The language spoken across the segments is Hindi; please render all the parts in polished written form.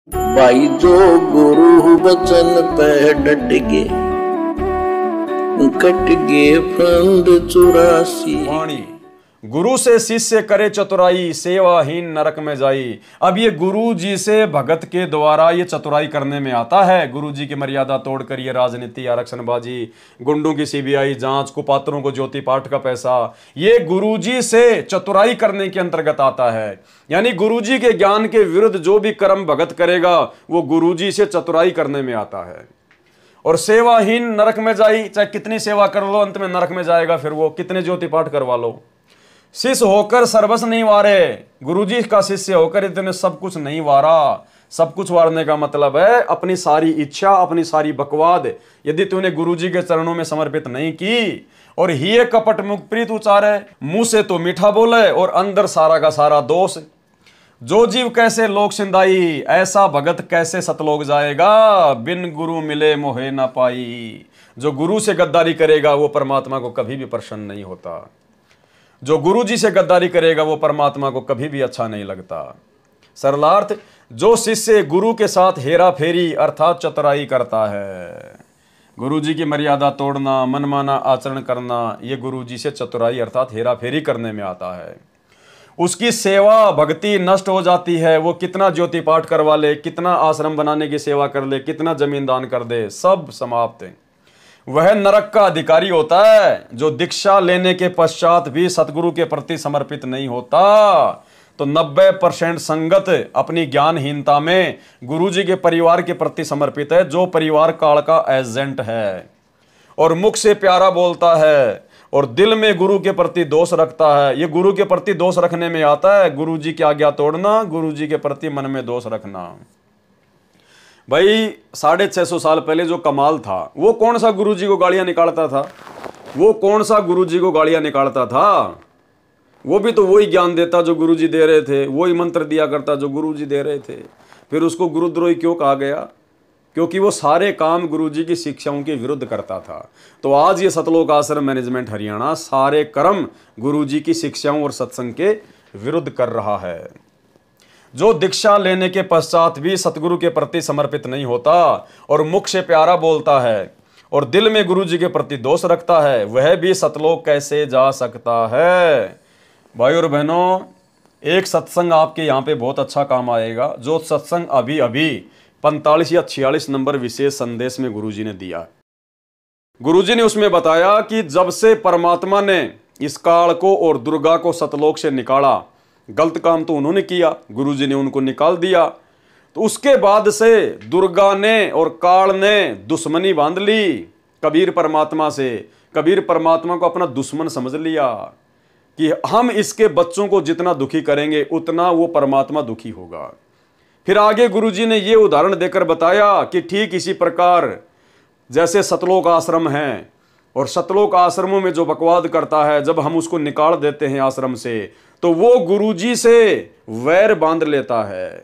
भाई जो गुरु वचन पे डट गे, कट गे फंद 84। वाणी गुरु से शिष्य करे चतुराई, सेवाहीन नरक में जाई। अब ये गुरु जी से भगत के द्वारा ये चतुराई करने में आता है। गुरु जी की मर्यादा तोड़कर ये राजनीति, आरक्षणबाजी, गुंडों की सीबीआई जांच, कुपात्रों को ज्योति पाठ का पैसा, ये गुरु जी से चतुराई करने के अंतर्गत आता है। यानी गुरु जी के ज्ञान के विरुद्ध जो भी कर्म भगत करेगा वो गुरु जी से चतुराई करने में आता है। और सेवाहीन नरक में जाई, चाहे कितनी सेवा कर लो अंत में नरक में जाएगा। फिर वो कितने ज्योति पाठ करवा लो, शिष्य होकर सर्वस नहीं वारे। गुरुजी का शिष्य होकर इतने सब कुछ नहीं वारा। सब कुछ वारने का मतलब है अपनी सारी इच्छा, अपनी सारी बकवाद यदि तूने गुरुजी के चरणों में समर्पित नहीं की, और ही कपट मुख प्रीत उचारे, मुंह से तो मीठा बोले और अंदर सारा का सारा दोष। जो जीव कैसे लोक सिंदाई, ऐसा भगत कैसे सतलोक जाएगा। बिन गुरु मिले मोहे ना पाई। जो गुरु से गद्दारी करेगा वो परमात्मा को कभी भी प्रसन्न नहीं होता। जो गुरु जी से गद्दारी करेगा वो परमात्मा को कभी भी अच्छा नहीं लगता। सरलार्थ, जो शिष्य गुरु के साथ हेरा फेरी अर्थात चतुराई करता है, गुरु जी की मर्यादा तोड़ना, मनमाना आचरण करना, ये गुरु जी से चतुराई अर्थात हेरा फेरी करने में आता है। उसकी सेवा भक्ति नष्ट हो जाती है। वो कितना ज्योति पाठ करवा ले, कितना आश्रम बनाने की सेवा कर ले, कितना जमीन दान कर दे, सब समाप्त है। वह नरक का अधिकारी होता है जो दीक्षा लेने के पश्चात भी सतगुरु के प्रति समर्पित नहीं होता। तो 90% संगत अपनी ज्ञानहीनता में गुरुजी के परिवार के प्रति समर्पित है, जो परिवार काल का एजेंट है और मुख से प्यारा बोलता है और दिल में गुरु के प्रति दोष रखता है। ये गुरु के प्रति दोष रखने में आता है। गुरुजी की आज्ञा तोड़ना, गुरुजी के प्रति मन में दोष रखना। भाई 650 साल पहले जो कमाल था, वो कौन सा गुरुजी को गालियां निकालता था? वो कौन सा गुरुजी को गालियां निकालता था? वो भी तो वही ज्ञान देता जो गुरुजी दे रहे थे, वही मंत्र दिया करता जो गुरुजी दे रहे थे। फिर उसको गुरुद्रोही क्यों कहा गया? क्योंकि वो सारे काम गुरुजी की शिक्षाओं के विरुद्ध करता था। तो आज ये सतलोक आश्रम मैनेजमेंट हरियाणा सारे कर्म गुरुजी की शिक्षाओं और सत्संग के विरुद्ध कर रहा है। जो दीक्षा लेने के पश्चात भी सतगुरु के प्रति समर्पित नहीं होता और मुख से प्यारा बोलता है और दिल में गुरुजी के प्रति दोष रखता है, वह भी सतलोक कैसे जा सकता है? भाई और बहनों, एक सत्संग आपके यहाँ पे बहुत अच्छा काम आएगा। जो सत्संग अभी अभी 45 या 46 नंबर विशेष संदेश में गुरुजी ने दिया। गुरुजी ने उसमें बताया कि जब से परमात्मा ने इस काल को और दुर्गा को सतलोक से निकाला, गलत काम तो उन्होंने किया, गुरुजी ने उनको निकाल दिया, तो उसके बाद से दुर्गा ने और काल ने दुश्मनी बांध ली कबीर परमात्मा से। कबीर परमात्मा को अपना दुश्मन समझ लिया कि हम इसके बच्चों को जितना दुखी करेंगे उतना वो परमात्मा दुखी होगा। फिर आगे गुरुजी ने ये उदाहरण देकर बताया कि ठीक इसी प्रकार जैसे सतलोक आश्रम है और सतलोक आश्रमों में जो बकवाद करता है, जब हम उसको निकाल देते हैं आश्रम से तो वो गुरुजी से वैर बांध लेता है,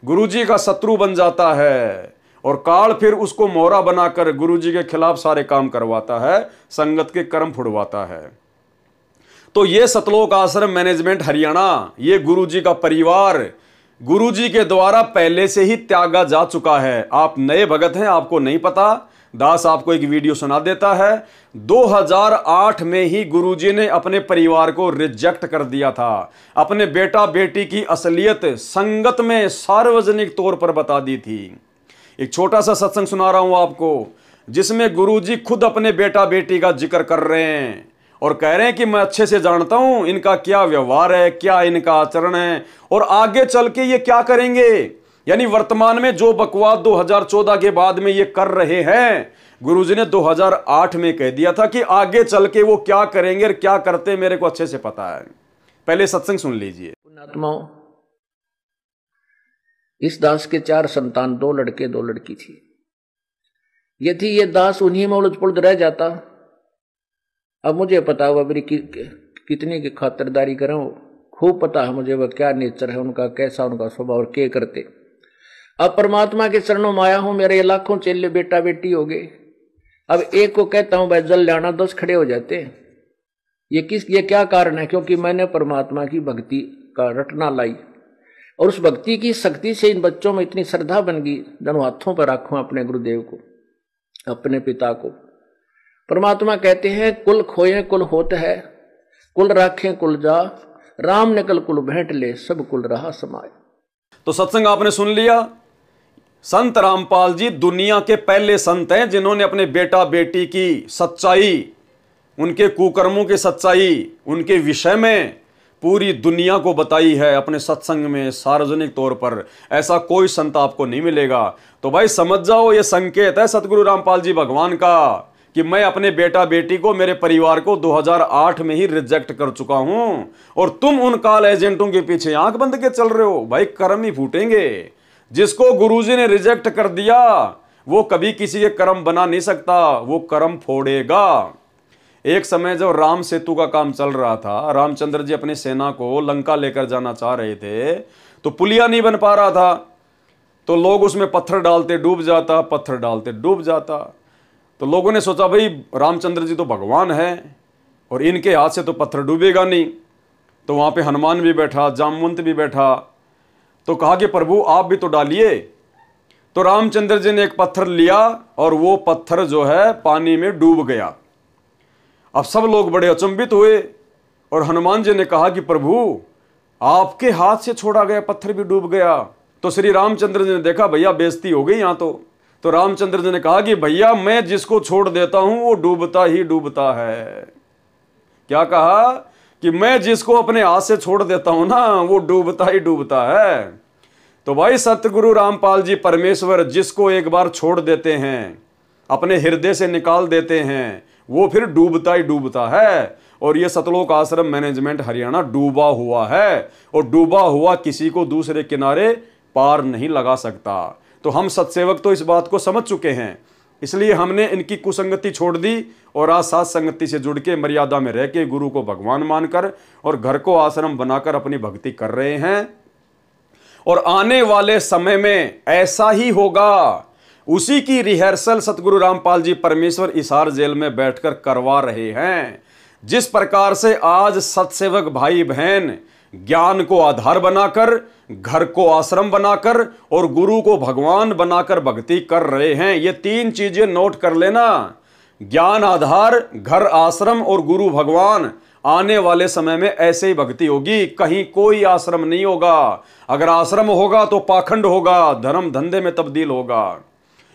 गुरुजी का शत्रु बन जाता है और काल फिर उसको मोहरा बनाकर गुरुजी के खिलाफ सारे काम करवाता है, संगत के कर्म फुड़वाता है। तो ये सतलोक आश्रम मैनेजमेंट हरियाणा, ये गुरुजी का परिवार गुरुजी के द्वारा पहले से ही त्यागा जा चुका है। आप नए भगत हैं, आपको नहीं पता। दास आपको एक वीडियो सुना देता है। 2008 में ही गुरुजी ने अपने परिवार को रिजेक्ट कर दिया था। अपने बेटा बेटी की असलियत संगत में सार्वजनिक तौर पर बता दी थी। एक छोटा सा सत्संग सुना रहा हूं आपको, जिसमें गुरुजी खुद अपने बेटा बेटी का जिक्र कर रहे हैं और कह रहे हैं कि मैं अच्छे से जानता हूं इनका क्या व्यवहार है, क्या इनका आचरण है और आगे चल के ये क्या करेंगे। यानी वर्तमान में जो बकवाद 2014 के बाद में ये कर रहे हैं, गुरुजी ने 2008 में कह दिया था कि आगे चल के वो क्या करेंगे और क्या करते मेरे को अच्छे से पता है। पहले सत्संग सुन लीजिए। पुण्यात्माओं, इस दास के 4 संतान, 2 लड़के 2 लड़की थी। यदि ये दास उन्हीं में उलझ पुलझ रह जाता, अब मुझे पता हुआ मेरी कितनी की खातिरदारी करूं, खूब पता है मुझे वह क्या नेचर है उनका, कैसा उनका स्वभाव और क्या करते। अब परमात्मा के चरणों में आया हूं, मेरे लाखों चेले बेटा बेटी हो गए। अब एक को कहता हूं भाई जल लाना, 10 खड़े हो जाते हैं। ये क्या कारण है? क्योंकि मैंने परमात्मा की भक्ति का रटना लाई। और उस भक्ति की शक्ति से इन बच्चों में इतनी श्रद्धा बन गई, दोनों हाथों पर रखो अपने गुरुदेव को, अपने पिता को। परमात्मा कहते हैं कुल खोए कुल होत है, कुल राखें कुल जा, राम ने कल कुल भेंट ले, सब कुल रहा समाये। तो सत्संग आपने सुन लिया। संत रामपाल जी दुनिया के पहले संत हैं जिन्होंने अपने बेटा बेटी की सच्चाई, उनके कुकर्मों की सच्चाई, उनके विषय में पूरी दुनिया को बताई है अपने सत्संग में, सार्वजनिक तौर पर। ऐसा कोई संत आपको नहीं मिलेगा। तो भाई समझ जाओ, ये संकेत है सतगुरु रामपाल जी भगवान का कि मैं अपने बेटा बेटी को, मेरे परिवार को 2008 में ही रिजेक्ट कर चुका हूं, और तुम उन काल एजेंटों के पीछे आंख बंद के चल रहे हो। भाई कर्म ही फूटेंगे। जिसको गुरुजी ने रिजेक्ट कर दिया वो कभी किसी के कर्म बना नहीं सकता, वो कर्म फोड़ेगा। एक समय जब राम सेतु का काम चल रहा था, रामचंद्र जी अपनी सेना को लंका लेकर जाना चाह रहे थे, तो पुलिया नहीं बन पा रहा था, तो लोग उसमें पत्थर डालते डूब जाता, पत्थर डालते डूब जाता। तो लोगों ने सोचा भाई रामचंद्र जी तो भगवान है और इनके हाथ से तो पत्थर डूबेगा नहीं। तो वहां पे हनुमान भी बैठा, जामवंत भी बैठा, तो कहा कि प्रभु आप भी तो डालिए। तो रामचंद्र जी ने एक पत्थर लिया और वो पत्थर जो है पानी में डूब गया। अब सब लोग बड़े अचंभित हुए और हनुमान जी ने कहा कि प्रभु आपके हाथ से छोड़ा गया पत्थर भी डूब गया। तो श्री रामचंद्र जी ने देखा भैया बेइज्जती हो गई यहां तो रामचंद्र जी ने कहा कि भैया मैं जिसको छोड़ देता हूं वो डूबता ही डूबता है। क्या कहा कि मैं जिसको अपने हाथ से छोड़ देता हूं ना वो डूबता ही डूबता है। तो भाई सतगुरु रामपाल जी परमेश्वर जिसको एक बार छोड़ देते हैं, अपने हृदय से निकाल देते हैं, वो फिर डूबता ही डूबता है। और ये सतलोक आश्रम मैनेजमेंट हरियाणा डूबा हुआ है, और डूबा हुआ किसी को दूसरे किनारे पार नहीं लगा सकता। तो हम सत्सेवक तो इस बात को समझ चुके हैं, इसलिए हमने इनकी कुसंगति छोड़ दी और आज साथ संगति से जुड़ के मर्यादा में रह के गुरु को भगवान मानकर और घर को आश्रम बनाकर अपनी भक्ति कर रहे हैं। और आने वाले समय में ऐसा ही होगा। उसी की रिहर्सल सतगुरु रामपाल जी परमेश्वर हिसार जेल में बैठकर करवा रहे हैं। जिस प्रकार से आज सत्सेवक भाई बहन ज्ञान को आधार बनाकर, घर को आश्रम बनाकर और गुरु को भगवान बनाकर भक्ति कर रहे हैं, ये तीन चीजें नोट कर लेना। ज्ञान आधार, घर आश्रम और गुरु भगवान। आने वाले समय में ऐसे ही भक्ति होगी, कहीं कोई आश्रम नहीं होगा। अगर आश्रम होगा तो पाखंड होगा, धर्म धंधे में तब्दील होगा।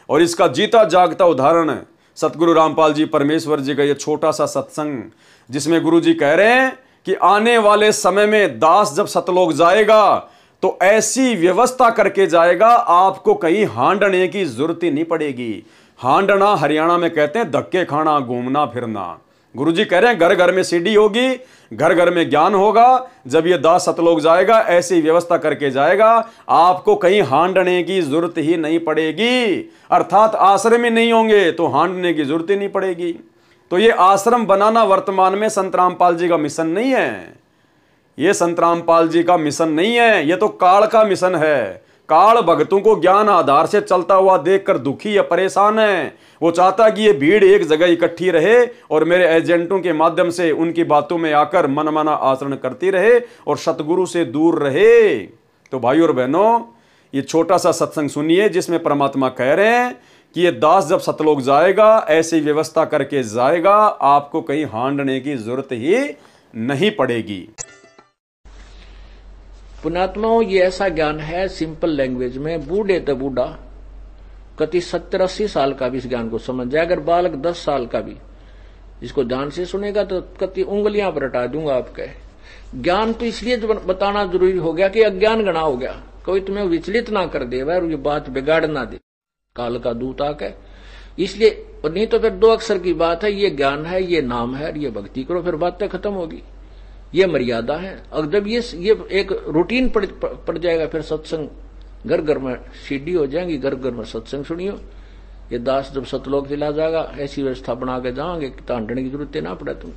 और इसका जीता जागता उदाहरण सतगुरु रामपाल जी परमेश्वर जी का ये छोटा सा सत्संग, जिसमें गुरु जी कह रहे हैं कि आने वाले समय में दास जब सतलोक जाएगा तो ऐसी व्यवस्था करके जाएगा आपको कहीं हांडने की जरूरत ही नहीं पड़ेगी। हांडना हरियाणा में कहते हैं धक्के खाना, घूमना फिरना। गुरुजी कह रहे हैं घर घर में सीढ़ी होगी, घर घर में ज्ञान होगा। जब ये दास सतलोक जाएगा ऐसी व्यवस्था करके जाएगा, आपको कहीं हांडने की जरूरत ही नहीं पड़ेगी। अर्थात आश्रम ही नहीं होंगे तो हांडने की जरूरत ही नहीं पड़ेगी। तो ये आश्रम बनाना वर्तमान में संत रामपाल जी का मिशन नहीं है, ये संत रामपाल जी का मिशन नहीं है, ये तो काल का मिशन है। काल भक्तों को ज्ञान आधार से चलता हुआ देखकर दुखी या परेशान है। वो चाहता कि ये भीड़ एक जगह इकट्ठी रहे और मेरे एजेंटों के माध्यम से उनकी बातों में आकर मनमाना आचरण करती रहे और सतगुरु से दूर रहे। तो भाइयों और बहनों, ये छोटा सा सत्संग सुनिए जिसमें परमात्मा कह रहे हैं कि ये दास जब सतलोक जाएगा ऐसी व्यवस्था करके जाएगा, आपको कहीं हांडने की जरूरत ही नहीं पड़ेगी। पुण्यात्माओं, ये ऐसा ज्ञान है सिंपल लैंग्वेज में, बूढ़े तो बूढ़ा कति 70-80 साल का भी इस ज्ञान को समझ जाए। अगर बालक 10 साल का भी इसको ध्यान से सुनेगा तो कति उंगलियां पर हटा दूंगा आपके। ज्ञान तो इसलिए बताना जरूरी हो गया कि अज्ञान गणा हो गया, कोई तुम्हें विचलित ना कर दे और ये बात बिगाड़ ना दे काल का दूत आके। इसलिए नहीं तो फिर 2 अक्षर की बात है, ये ज्ञान है, ये नाम है, ये भक्ति करो, फिर बातें खत्म होगी। ये मर्यादा है। और जब ये एक रूटीन पड़ जाएगा, फिर सत्संग घर घर में सीढ़ी हो जाएंगी, घर घर में सत्संग सुनियो। ये दास जब सतलोक चला जाएगा ऐसी व्यवस्था बना के जाओगे कि तांडने की जरूरत ना पड़े तुम,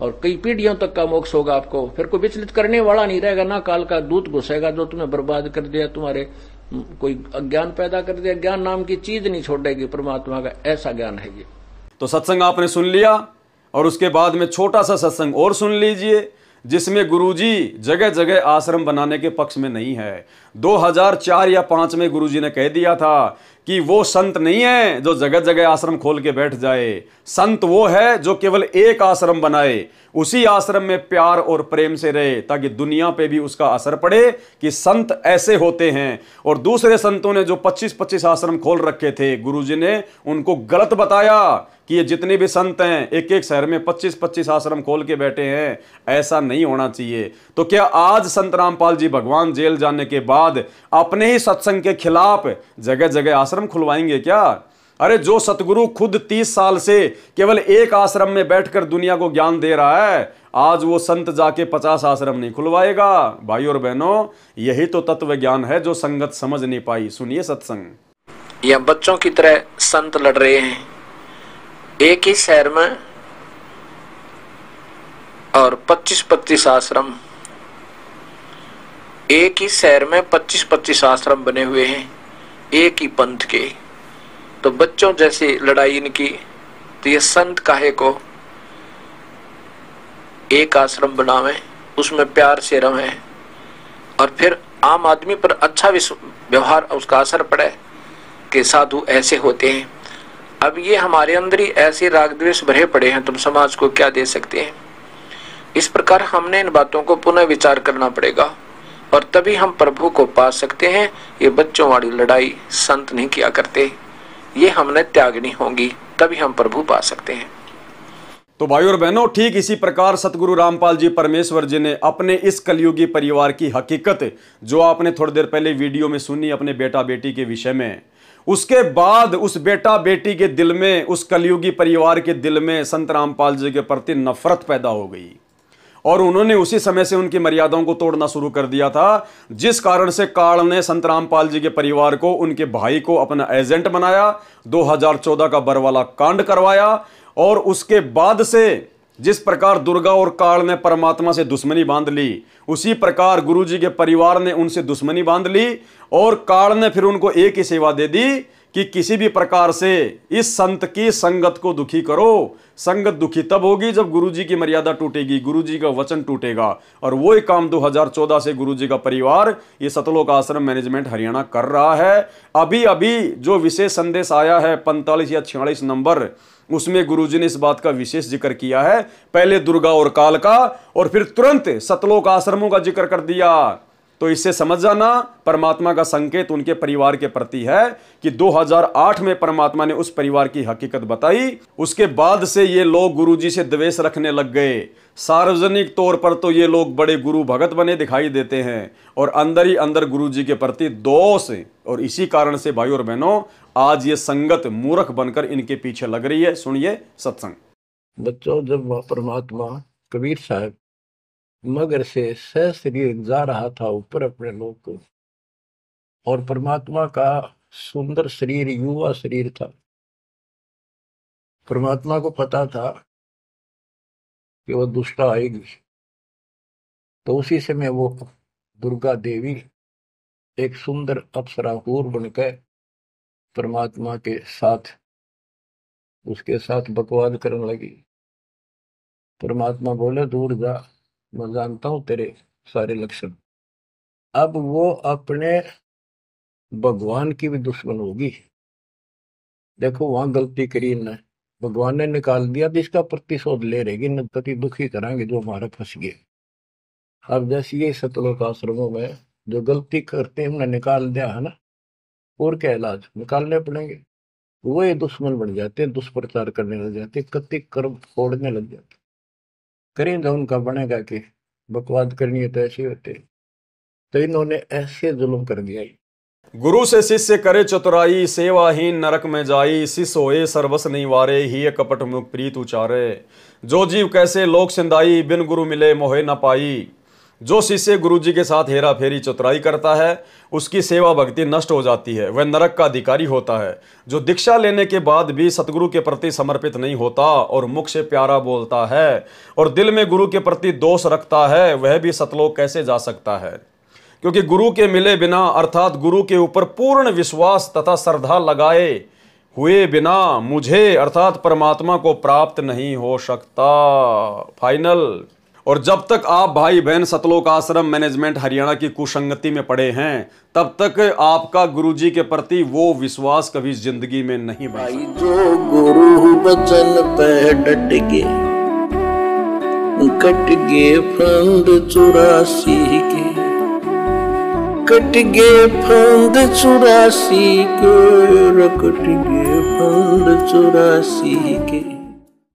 और कई पीढ़ियों तक का मोक्ष होगा आपको। फिर कोई विचलित करने वाला नहीं रहेगा, ना काल का दूत घुसेगा जो तुम्हें बर्बाद कर दिया, तुम्हारे कोई अज्ञान पैदा कर दिया। ज्ञान नाम की चीज नहीं छोड़ेगी परमात्मा का, ऐसा ज्ञान है ये। तो सत्संग आपने सुन लिया और उसके बाद में छोटा सा सत्संग और सुन लीजिए, जिसमें गुरुजी जगह जगह आश्रम बनाने के पक्ष में नहीं है। 2004 या 5 में गुरुजी ने कह दिया था कि वो संत नहीं है जो जगह जगह आश्रम खोल के बैठ जाए। संत वो है जो केवल एक आश्रम बनाए, उसी आश्रम में प्यार और प्रेम से रहे, ताकि दुनिया पे भी उसका असर पड़े कि संत ऐसे होते हैं। और दूसरे संतों ने जो 25-25 आश्रम खोल रखे थे, गुरुजी ने उनको गलत बताया कि ये जितने भी संत हैं एक एक शहर में 25-25 आश्रम खोल के बैठे हैं, ऐसा नहीं होना चाहिए। तो क्या आज संत रामपाल जी भगवान जेल जाने के बाद अपने ही सत्संग के खिलाफ जगह जगह आश्रम खुलवाएंगे क्या? अरे जो सतगुरु खुद 30 साल से केवल एक आश्रम में बैठकर दुनिया को ज्ञान दे रहा है, आज वो संत जाके 50 आश्रम नहीं खुलवाएगा। भाई और बहनों, यही तो तत्व ज्ञान है जो संगत समझ नहीं पाई। सुनिए सत्संग। या बच्चों की तरह संत लड़ रहे हैं एक ही शहर में, और 25-25 आश्रम एक ही शहर में 25-25 आश्रम बने हुए हैं एक ही पंथ के। तो बच्चों जैसी लड़ाई इनकी, तो ये संत काहे को एक आश्रम बनावे, उसमें प्यार से रहे, और फिर आम आदमी पर अच्छा व्यवहार उसका असर पड़े कि साधु ऐसे होते हैं। अब ये हमारे अंदर ही ऐसे राग द्वेष भरे पड़े हैं, तुम समाज को क्या दे सकते हैं? इस प्रकार हमने इन बातों को पुनः विचार करना पड़ेगा, और तभी हम प्रभु को पा सकते हैं। ये बच्चों वाली लड़ाई संत नहीं किया करते, ये हमने त्यागनी होगी, तभी हम प्रभु पा सकते हैं। तो भाई और बहनों, ठीक इसी प्रकार सतगुरु रामपाल जी परमेश्वर जी ने अपने इस कलयुगी परिवार की हकीकत, जो आपने थोड़ी देर पहले वीडियो में सुनी अपने बेटा बेटी के विषय में, उसके बाद उस बेटा बेटी के दिल में, उस कलयुगी परिवार के दिल में संत रामपाल जी के प्रति नफरत पैदा हो गई, और उन्होंने उसी समय से उनकी मर्यादाओं को तोड़ना शुरू कर दिया था। जिस कारण से काल ने संत रामपाल जी के परिवार को, उनके भाई को अपना एजेंट बनाया, 2014 का बरवाला कांड करवाया। और उसके बाद से जिस प्रकार दुर्गा और काल ने परमात्मा से दुश्मनी बांध ली, उसी प्रकार गुरुजी के परिवार ने उनसे दुश्मनी बांध ली, और काल ने फिर उनको एक ही सेवा दे दी कि किसी भी प्रकार से इस संत की संगत को दुखी करो। संगत दुखी तब होगी जब गुरुजी की मर्यादा टूटेगी, गुरुजी का वचन टूटेगा। और वो ही काम 2014 से गुरुजी का परिवार, ये सतलोक आश्रम मैनेजमेंट हरियाणा कर रहा है। अभी अभी जो विशेष संदेश आया है 45 या 46 नंबर, उसमें गुरुजी ने इस बात का विशेष जिक्र किया है। पहले दुर्गा और काल का, और फिर तुरंत सतलोक आश्रमों का जिक्र कर दिया। तो इससे समझ जाना, परमात्मा का संकेत उनके परिवार के प्रति है कि 2008 में परमात्मा ने उस परिवार की हकीकत बताई। उसके बाद से ये लोग गुरुजी से द्वेष रखने लग गए। सार्वजनिक तौर पर तो ये लोग बड़े गुरु भगत बने दिखाई देते हैं, और अंदर ही अंदर गुरुजी के प्रति दोष। और इसी कारण से भाई और बहनों, आज ये संगत मूर्ख बनकर इनके पीछे लग रही है। सुनिए सत्संग। बच्चों, जब वह परमात्मा कबीर साहब मगर से सशरीर जा रहा था ऊपर अपने लोक को, और परमात्मा का सुंदर शरीर युवा शरीर था, परमात्मा को पता था कि वह दुष्टा आएगी, तो उसी समय वो दुर्गा देवी एक सुंदर अप्सरा हूर बनकर परमात्मा के साथ, उसके साथ बकवाद करने लगी। परमात्मा बोले, दूर जा, मैं जानता हूं तेरे सारे लक्षण। अब वो अपने भगवान की भी दुश्मन होगी। देखो वहां गलती करी न, भगवान ने निकाल दिया, तो इसका प्रतिशोध ले रहेगी, न पति दुखी कराएंगे जो हमारा फंस गए। अब जैसे ये सतलोक आश्रमों में जो गलती करते हैं, हमने निकाल दिया है ना, और क्या इलाज निकालने पड़ेंगे। वो ये दुश्मन बन जाते हैं, दुष्प्रचार करने लग जाते, कति कर्म फोड़ने लग जाते। करें तो उनका बनेगा कि बकवाद करनी है तो ऐसे होते। तो इन्होंने ऐसे जुल्म कर दिया। गुरु से शिष्य करे चतुराई, सेवाहीन नरक में जाई, शिष्य होए सर्वस नहीं वारे, ही कपट मुख प्रीत उचारे। जो जीव कैसे लोक सिंदाई, बिन गुरु मिले मोहे न पाई। जो शिष्य गुरुजी के साथ हेरा फेरी चतुराई करता है, उसकी सेवा भक्ति नष्ट हो जाती है, वह नरक का अधिकारी होता है। जो दीक्षा लेने के बाद भी सतगुरु के प्रति समर्पित नहीं होता और मुख से प्यारा बोलता है और दिल में गुरु के प्रति दोष रखता है, वह भी सतलोक कैसे जा सकता है? क्योंकि गुरु के मिले बिना, अर्थात गुरु के ऊपर पूर्ण विश्वास तथा श्रद्धा लगाए हुए बिना मुझे अर्थात परमात्मा को प्राप्त नहीं हो सकता। फाइनल। और जब तक आप भाई बहन सतलोक आश्रम मैनेजमेंट हरियाणा की कुसंगति में पड़े हैं तब तक आपका गुरुजी के प्रति वो विश्वास कभी जिंदगी में नहीं बन सकता। जो गुरु वचन पे डट गए, कट गए फंद 84 के, कट गए फंद 84 के, कट गए फंद 84 के।